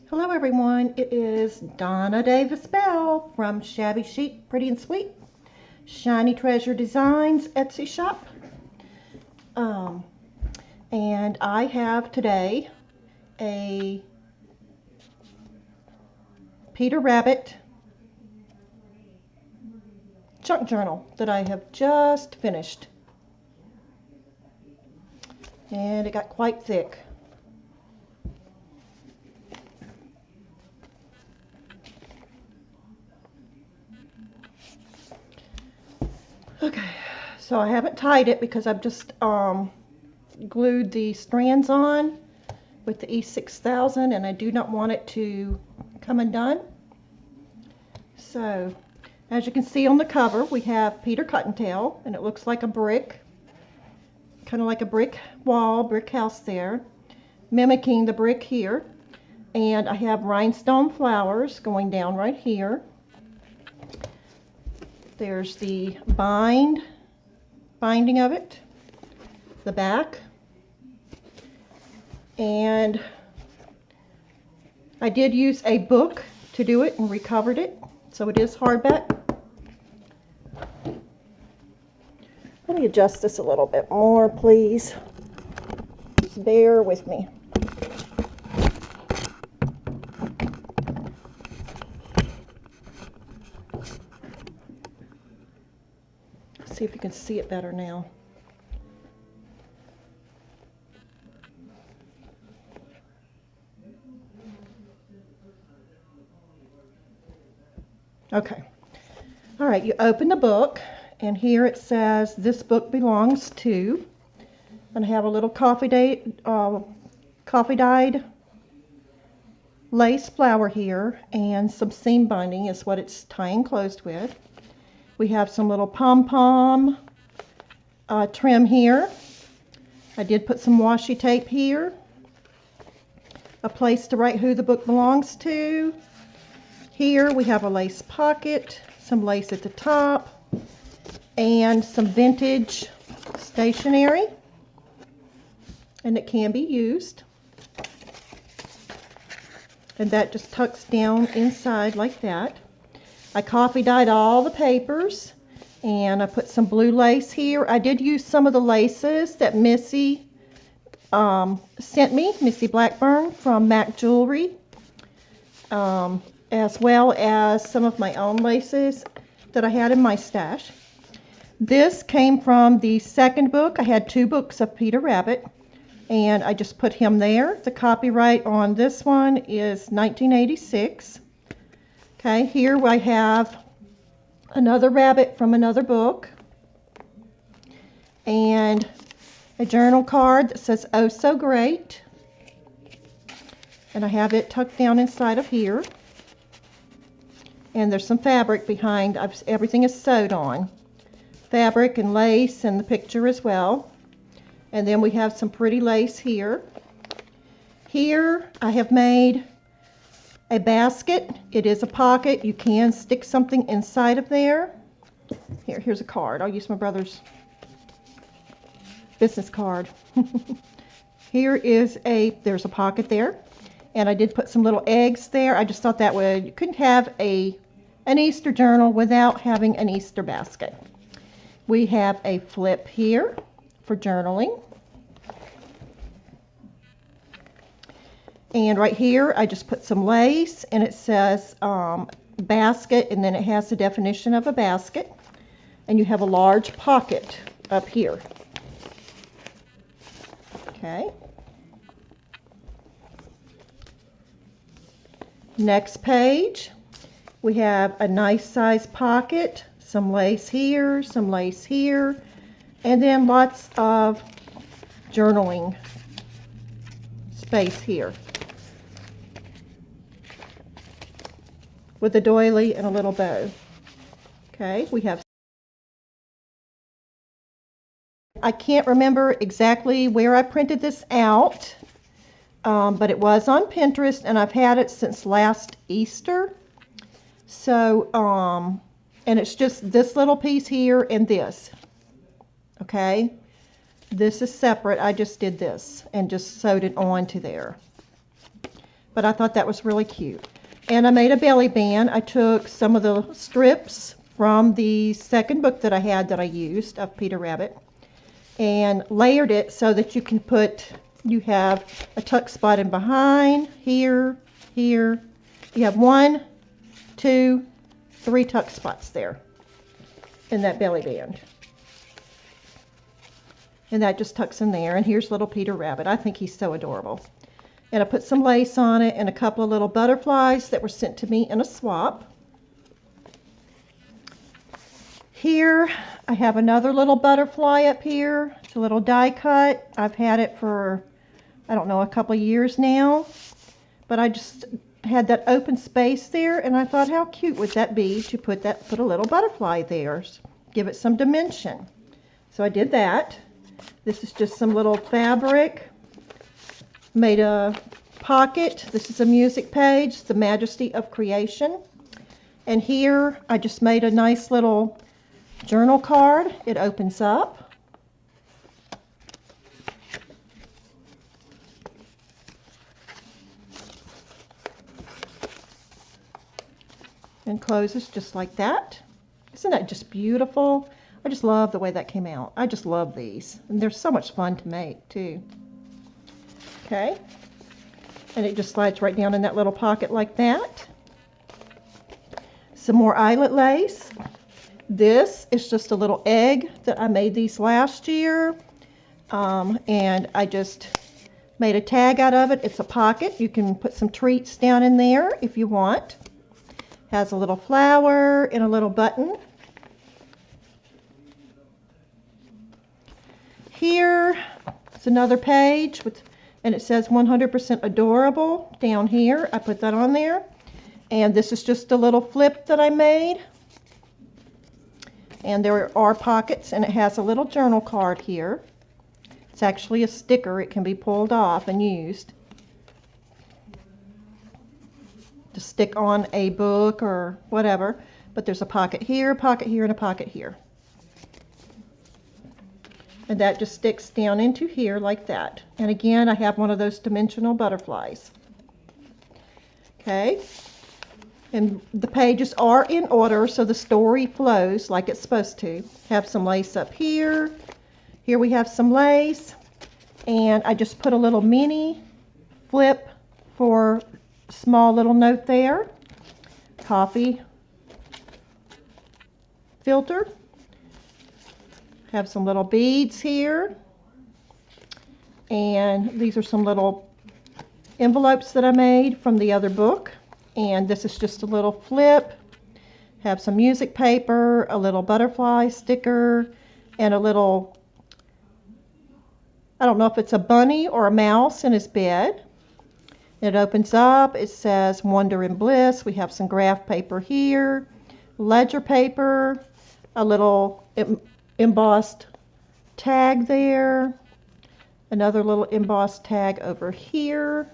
Hello everyone, it is Donna Bell from Shabby Chic, Pretty and Sweet, Shiny Treasure Designs Etsy shop. And I have today a Peter Rabbit junk journal that I have just finished. And it got quite thick. Okay, so I haven't tied it because I've just glued the strands on with the E6000 and I do not want it to come undone. So as you can see on the cover, we have Peter Cottontail, and it looks like a brick, kind of like a brick wall, brick house there, mimicking the brick here. And I have rhinestone flowers going down right here. There's the binding of it, the back, and I did use a book to do it and recovered it, so it is hardback. Let me adjust this a little bit more, please. Just bear with me. See if you can see it better now. Okay. All right, you open the book, and here it says, "This book belongs to," and I have a little coffee dyed lace flower here, and some seam binding is what it's tying closed with. We have some little pom-pom trim here. I did put some washi tape here. A place to write who the book belongs to. Here we have a lace pocket, some lace at the top, and some vintage stationery. And it can be used. And that just tucks down inside like that. I coffee dyed all the papers, and I put some blue lace here. I did use some of the laces that Missy sent me, Missy Blackburn from Mac Jewelry, as well as some of my own laces that I had in my stash. This came from the second book. I had two books of Peter Rabbit, and I just put him there. The copyright on this one is 1986. Okay, here I have another rabbit from another book, and a journal card that says "Oh So Great," and I have it tucked down inside of here, and there's some fabric behind. Everything is sewed on, fabric and lace, and the picture as well. And then we have some pretty lace here. Here I have made a basket. It is a pocket. You can stick something inside of there. Here's a card. I'll use my brother's business card. There's a pocket there, and I did put some little eggs there. I just thought that way you couldn't have an Easter journal without having an Easter basket. We have a flip here for journaling. And right here, I just put some lace, and it says basket, and then it has the definition of a basket. And you have a large pocket up here. Okay. Next page, we have a nice size pocket, some lace here, some lace here, and then lots of journaling space here, with a doily and a little bow. Okay, we have, I can't remember exactly where I printed this out, but it was on Pinterest, and I've had it since last Easter. So, and it's just this little piece here and this. Okay, this is separate. I just did this and just sewed it onto there. but I thought that was really cute. And I made a belly band. I took some of the strips from the second book that I had that I used of Peter Rabbit and layered it so that you can you have a tuck spot in behind, here, here. You have 1, 2, 3 tuck spots there in that belly band. And that just tucks in there. And here's little Peter Rabbit. I think he's so adorable. And I put some lace on it and a couple of little butterflies that were sent to me in a swap. Here I have another little butterfly up here. It's a little die cut. I've had it for, I don't know, a couple of years now. But I just had that open space there and I thought how cute would that be to put a little butterfly there. Give it some dimension. So I did that. This is just some little fabric. Made a pocket. This is a music page, The Majesty of Creation. And here I just made a nice little journal card. It opens up. And closes just like that. Isn't that just beautiful? I just love the way that came out. I just love these. And they're so much fun to make too. Okay. And it just slides right down in that little pocket like that. Some more eyelet lace. This is just a little egg that I made these last year. And I just made a tag out of it. It's a pocket. You can put some treats down in there if you want. Has a little flower and a little button. Here is another page and it says 100% adorable down here. I put that on there. And this is just a little flip that I made. And there are pockets and it has a little journal card here. It's actually a sticker. It can be pulled off and used to stick on a book or whatever. But there's a pocket here, and a pocket here. And that just sticks down into here like that. And again, I have one of those dimensional butterflies. Okay. And the pages are in order, so the story flows like it's supposed to. Have some lace up here. Here we have some lace. And I just put a little mini flip for a small little note there. Coffee filter. Have some little beads here. And these are some little envelopes that I made from the other book. And this is just a little flip. Have some music paper, a little butterfly sticker, and a little, I don't know if it's a bunny or a mouse in his bed. It opens up. It says Wonder and Bliss. We have some graph paper here, ledger paper, a little embossed tag there, another little embossed tag over here.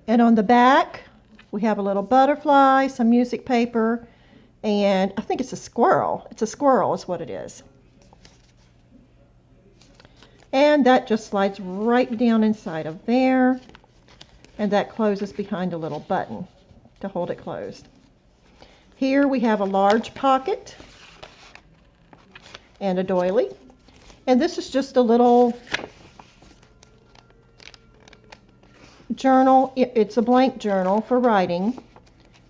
And on the back, we have a little butterfly, some music paper, and I think it's a squirrel. It's a squirrel is what it is. And that just slides right down inside of there. And that closes behind a little button to hold it closed. Here we have a large pocket and a doily. And this is just a little journal. It's a blank journal for writing.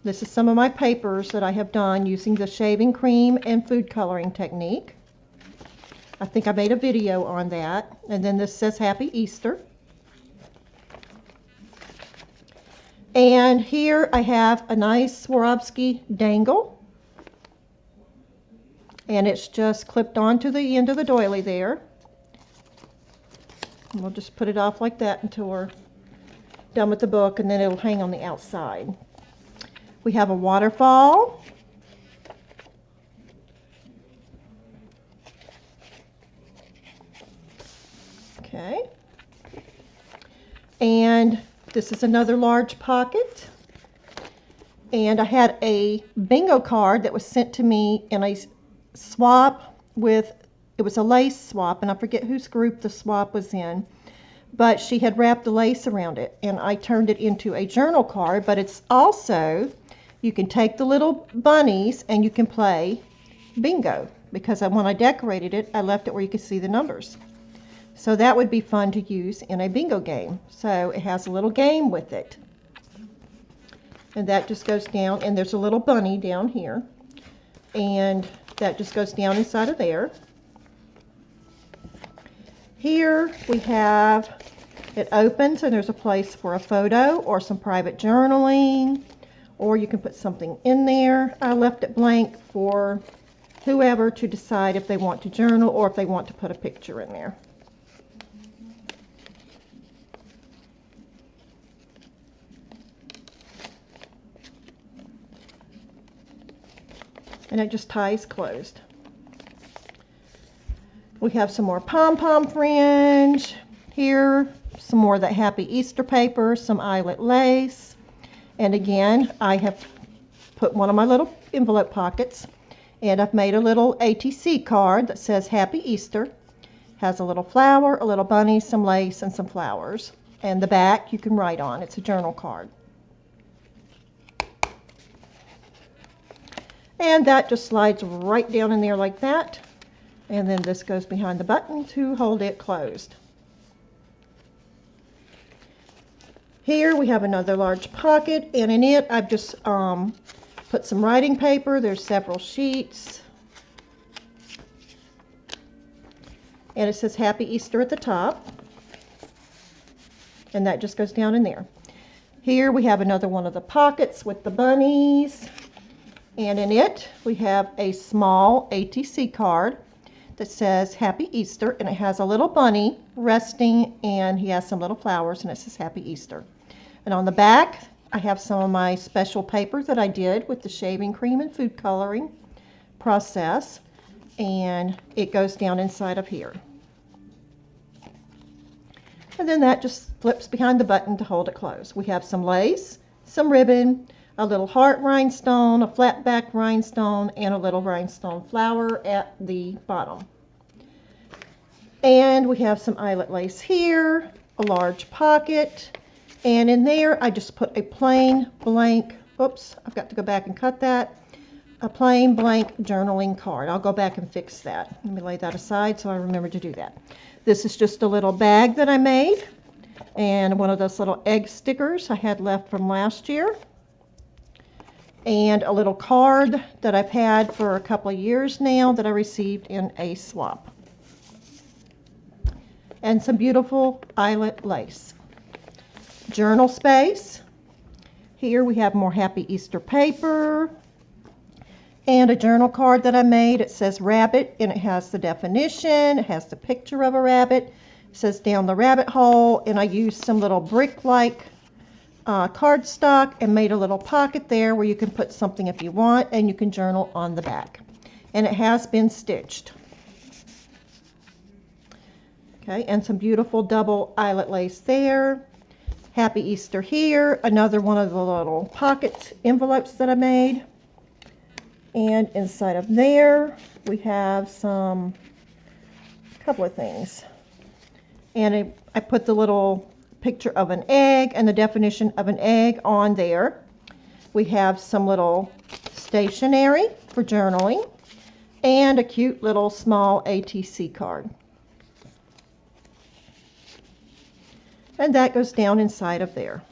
This is some of my papers that I have done using the shaving cream and food coloring technique. I think I made a video on that. And then this says Happy Easter. And here I have a nice Swarovski dangle. And it's just clipped onto the end of the doily there. And we'll just put it off like that until we're done with the book, and then it'll hang on the outside. We have a waterfall. Okay. And this is another large pocket. And I had a bingo card that was sent to me in a swap with, it was a lace swap, and I forget whose group the swap was in. but she had wrapped the lace around it, and I turned it into a journal card. But it's also, you can take the little bunnies and you can play bingo, because when I decorated it, I left it where you could see the numbers. So that would be fun to use in a bingo game. So it has a little game with it. And that just goes down, and there's a little bunny down here. And that just goes down inside of there. Here we have, it opens and there's a place for a photo or some private journaling, or you can put something in there. I left it blank for whoever to decide if they want to journal or if they want to put a picture in there. And it just ties closed. We have some more pom-pom fringe. Here, some more of that Happy Easter paper, some eyelet lace. And again, I have put one of my little envelope pockets, and I've made a little ATC card that says Happy Easter. Has a little flower, a little bunny, some lace, and some flowers. And the back you can write on. It's a journal card. And that just slides right down in there like that. And then this goes behind the button to hold it closed. Here we have another large pocket, and in it I've just put some writing paper. There's several sheets. And it says Happy Easter at the top. And that just goes down in there. Here we have another one of the pockets with the bunnies. And in it, we have a small ATC card that says Happy Easter, and it has a little bunny resting, and he has some little flowers, and it says Happy Easter. And on the back, I have some of my special papers that I did with the shaving cream and food coloring process, and it goes down inside of here. And then that just flips behind the button to hold it closed. We have some lace, some ribbon, a little heart rhinestone, a flat back rhinestone, and a little rhinestone flower at the bottom. And we have some eyelet lace here, a large pocket, and in there I just put a plain blank, oops, I've got to go back and cut that, a plain blank journaling card. I'll go back and fix that. Let me lay that aside so I remember to do that. This is just a little bag that I made, and one of those little egg stickers I had left from last year. And a little card that I've had for a couple of years now that I received in a swap. And some beautiful eyelet lace. Journal space. Here we have more Happy Easter paper. And a journal card that I made. It says rabbit, and it has the definition. It has the picture of a rabbit. It says down the rabbit hole, and I used some little brick-like cardstock and made a little pocket there where you can put something if you want, and you can journal on the back. And it has been stitched. Okay, and some beautiful double eyelet lace there. Happy Easter here. Another one of the little pocket envelopes that I made. And inside of there we have a couple of things. And I put the little picture of an egg and the definition of an egg on there. We have some little stationery for journaling and a cute little small ATC card. And that goes down inside of there.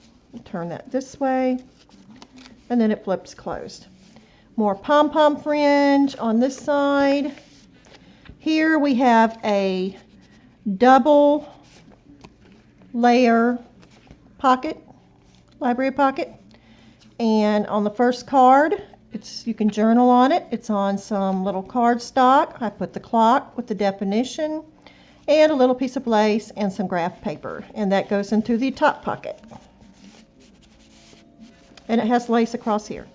Turn that this way, and then it flips closed. More pom-pom fringe on this side. Here we have a double layer pocket, library pocket, and on the first card you can journal on it. It's on some little cardstock. I put the clock with the definition and a little piece of lace and some graph paper, and that goes into the top pocket, and it has lace across here.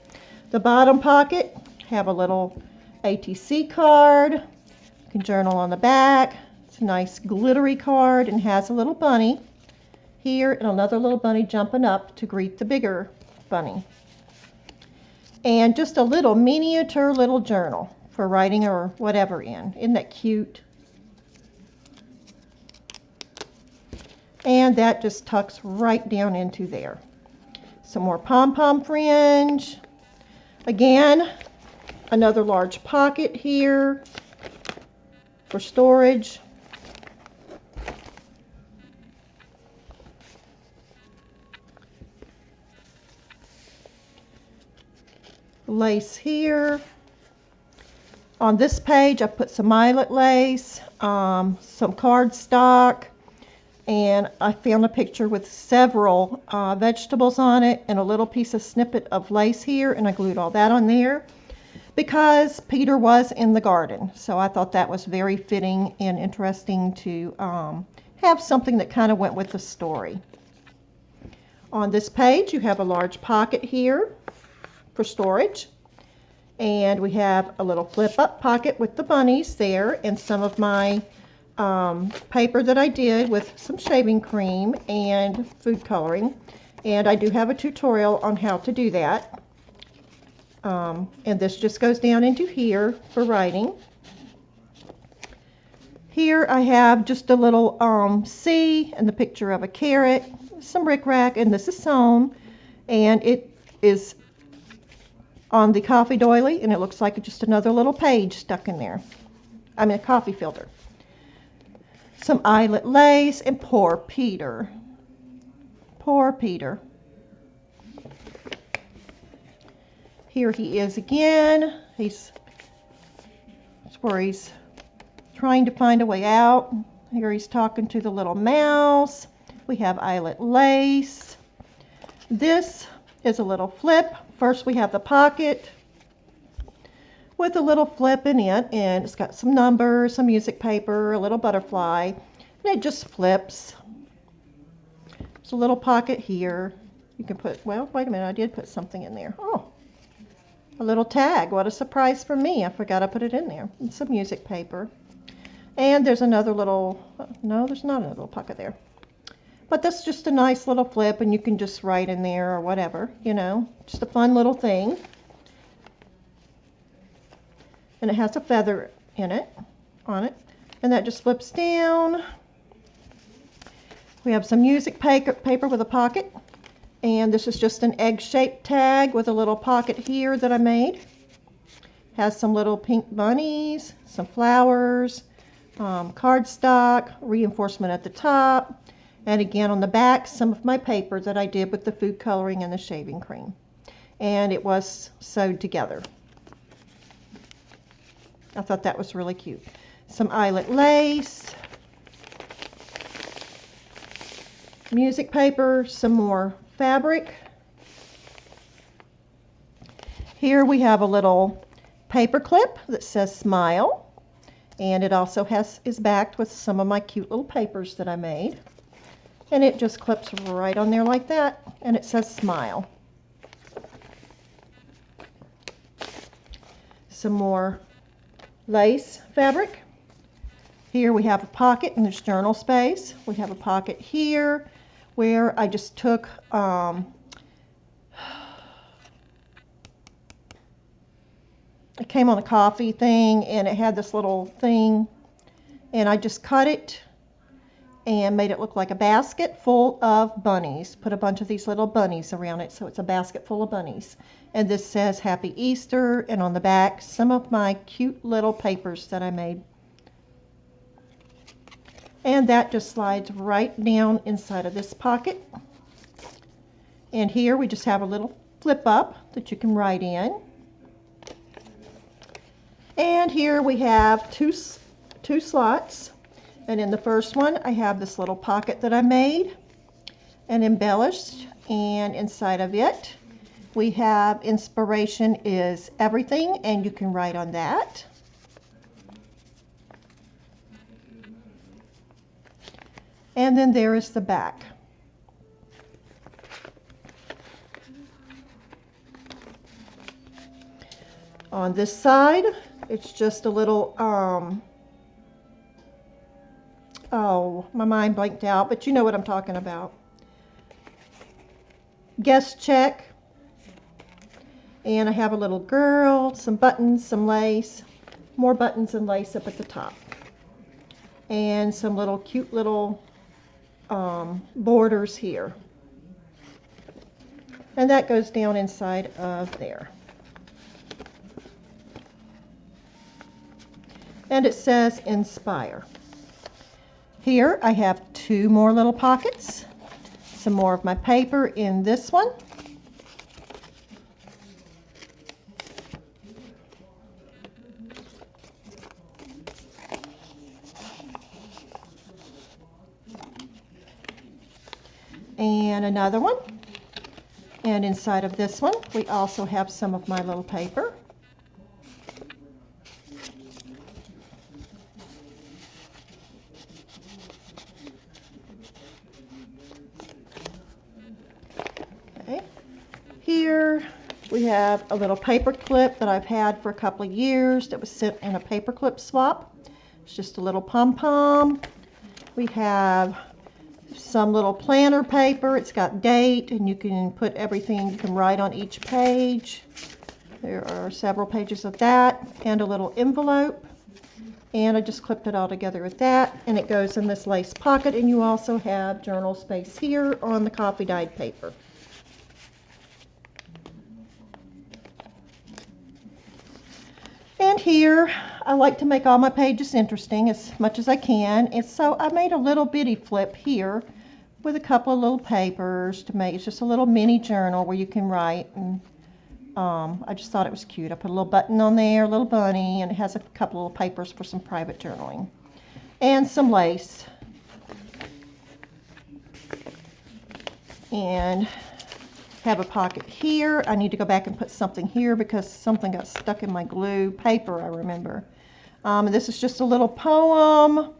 The bottom pocket have a little ATC card. You can journal on the back. It's a nice glittery card and has a little bunny here and another little bunny jumping up to greet the bigger bunny. And just a little miniature little journal for writing or whatever in. Isn't that cute? And that just tucks right down into there. Some more pom-pom fringe. Again, another large pocket here for storage. Lace here. On this page, I put some eyelet lace, some cardstock, and I found a picture with several vegetables on it and a little piece of snippet of lace here, and I glued all that on there because Peter was in the garden. So I thought that was very fitting and interesting to have something that kind of went with the story. On this page, you have a large pocket here for storage. And we have a little flip-up pocket with the bunnies there and some of my paper that I did with some shaving cream and food coloring. And I do have a tutorial on how to do that. And this just goes down into here for writing. Here I have just a little C and the picture of a carrot, some rickrack, and this is sewn. And it is on the coffee doily, and it looks like just another little page stuck in there. I mean a coffee filter. Some eyelet lace, and poor Peter. Poor Peter. Here he is again. That's where he's trying to find a way out. Here he's talking to the little mouse. We have eyelet lace. This is a little flip. First we have the pocket with a little flip in it, and it's got some numbers, some music paper, a little butterfly, and it just flips. There's a little pocket here. You can put, well, wait a minute, I did put something in there. Oh, a little tag. What a surprise for me. I forgot I put it in there. And some music paper. And there's another little, no, there's not another little pocket there. But that's just a nice little flip, and you can just write in there or whatever, you know, just a fun little thing. And it has a feather in it, on it, and that just flips down. We have some music paper with a pocket, and this is just an egg-shaped tag with a little pocket here that I made. Has some little pink bunnies, some flowers, cardstock, reinforcement at the top. And again on the back, some of my paper that I did with the food coloring and the shaving cream. And it was sewed together. I thought that was really cute. Some eyelet lace, music paper, some more fabric. Here we have a little paper clip that says smile. And it also is backed with some of my cute little papers that I made. And it just clips right on there like that, and it says smile. Some more lace fabric. Here we have a pocket, and there's journal space. We have a pocket here where I just took it came on a coffee thing, and it had this little thing, and I just cut it and made it look like a basket full of bunnies. Put a bunch of these little bunnies around it, so it's a basket full of bunnies. And this says Happy Easter, and on the back, some of my cute little papers that I made. And that just slides right down inside of this pocket. And here we just have a little flip up that you can write in. And here we have two slots. And in the first one, I have this little pocket that I made and embellished. And inside of it, we have inspiration is everything, and you can write on that. And then there is the back. On this side, it's just a little, oh, my mind blanked out, but you know what I'm talking about. Guest check. And I have a little girl, some buttons, some lace, more buttons and lace up at the top. And some little cute little borders here. And that goes down inside of there. And it says Inspire. Here I have 2 more little pockets. Some more of my paper in this one. And another one. And inside of this one, we also have some of my little paper. Okay. Here we have a little paper clip that I've had for a couple of years that was sent in a paper clip swap. It's just a little pom-pom. We have some little planner paper. It's got date, and you can put everything you can write on each page. There are several pages of that, and a little envelope. And I just clipped it all together with that, and it goes in this lace pocket. And you also have journal space here on the coffee dyed paper. And here, I like to make all my pages interesting as much as I can. And so I made a little bitty flip here with a couple of little papers to make. It's just a little mini journal where you can write. And I just thought it was cute. I put a little button on there, a little bunny, and it has a couple of little papers for some private journaling. And some lace. And have a pocket here. I need to go back and put something here because something got stuck in my glue paper, I remember. This is just a little poem.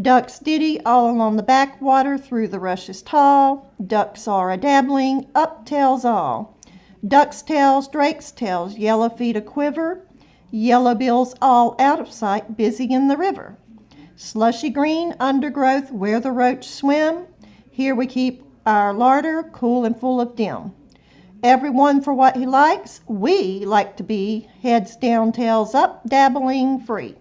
Ducks ditty all along the backwater, through the rushes tall. Ducks are a dabbling, up tails all. Ducks' tails, drakes' tails, yellow feet a quiver. Yellow bills all out of sight, busy in the river. Slushy green undergrowth where the roach swim. Here we keep our larder cool and full of dim. Everyone for what he likes. We like to be heads down, tails up, dabbling free.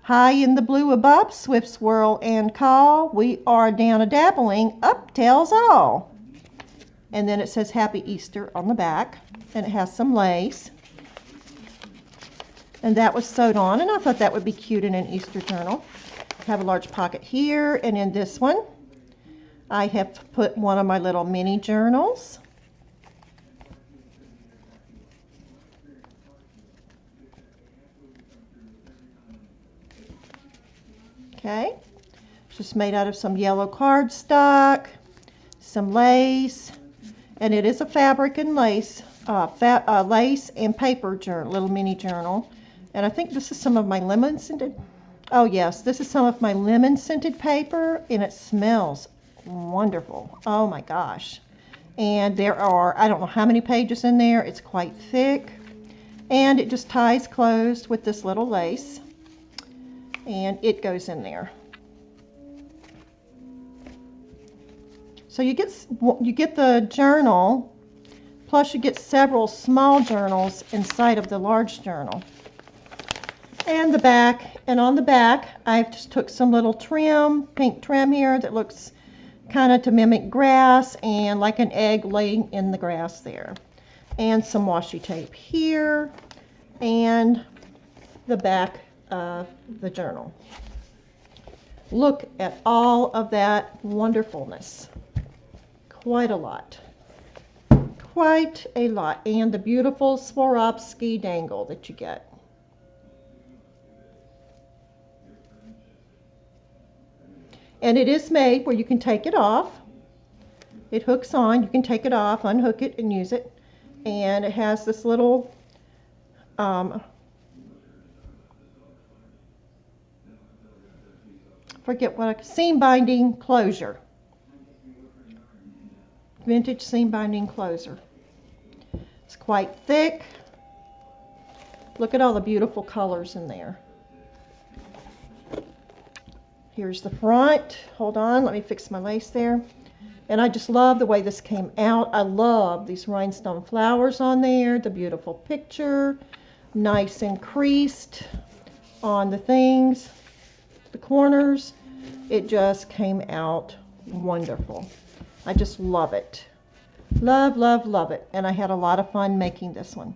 High in the blue above, swift swirl and call. We are down a dabbling, up tails all. And then it says Happy Easter on the back, and it has some lace. And that was sewed on, and I thought that would be cute in an Easter journal. I have a large pocket here, and in this one, I have put one of my little mini journals. Okay, it's just made out of some yellow cardstock, some lace, and it is a fabric and lace, lace and paper journal, little mini journal. And I think this is some of my lemon scented. Oh yes, this is some of my lemon scented paper, and it smells wonderful. Oh my gosh. And there are, I don't know how many pages in there. It's quite thick, and it just ties closed with this little lace, and it goes in there. So you get the journal, plus you get several small journals inside of the large journal. And the back, and on the back I just took some little trim, pink trim here that looks kind of to mimic grass and like an egg laying in the grass there. And some washi tape here, and the back of the journal. Look at all of that wonderfulness. Quite a lot. Quite a lot. And the beautiful Swarovski dangle that you get. And it is made where you can take it off. It hooks on. You can take it off, unhook it, and use it. And it has this little seam binding closure. Vintage seam binding closure. It's quite thick. Look at all the beautiful colors in there. Here's the front. Hold on, let me fix my lace there. And I just love the way this came out. I love these rhinestone flowers on there, the beautiful picture, nice and creased on the things, the corners. It just came out wonderful. I just love it. Love, love, love it. And I had a lot of fun making this one.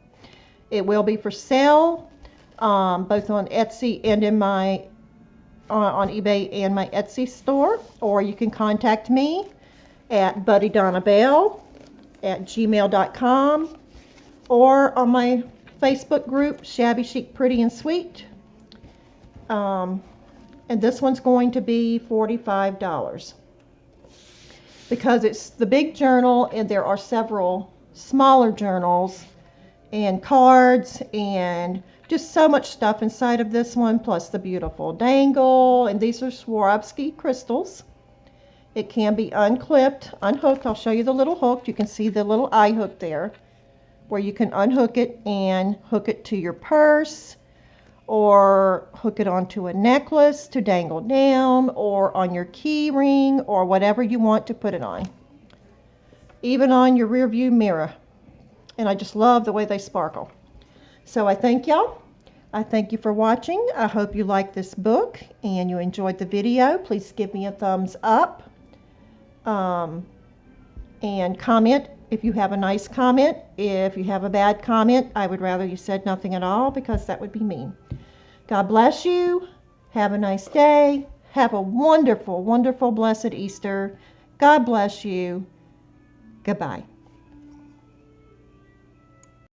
It will be for sale, both on Etsy and in my on eBay and my Etsy store. Or you can contact me at buddydonnabell@gmail.com or on my Facebook group, Shabby Chic Pretty and Sweet. And this one's going to be $45 because it's the big journal, and there are several smaller journals and cards and just so much stuff inside of this one, plus the beautiful dangle. And these are Swarovski crystals. It can be unclipped, unhooked. I'll show you the little hook. You can see the little eye hook there, where you can unhook it and hook it to your purse, or hook it onto a necklace to dangle down, or on your key ring, or whatever you want to put it on. Even on your rear view mirror. And I just love the way they sparkle. So I thank y'all. I thank you for watching. I hope you liked this book and you enjoyed the video. Please give me a thumbs up. And comment if you have a nice comment. If you have a bad comment, I would rather you said nothing at all, because that would be mean. God bless you. Have a nice day. Have a wonderful, wonderful, blessed Easter. God bless you. Goodbye.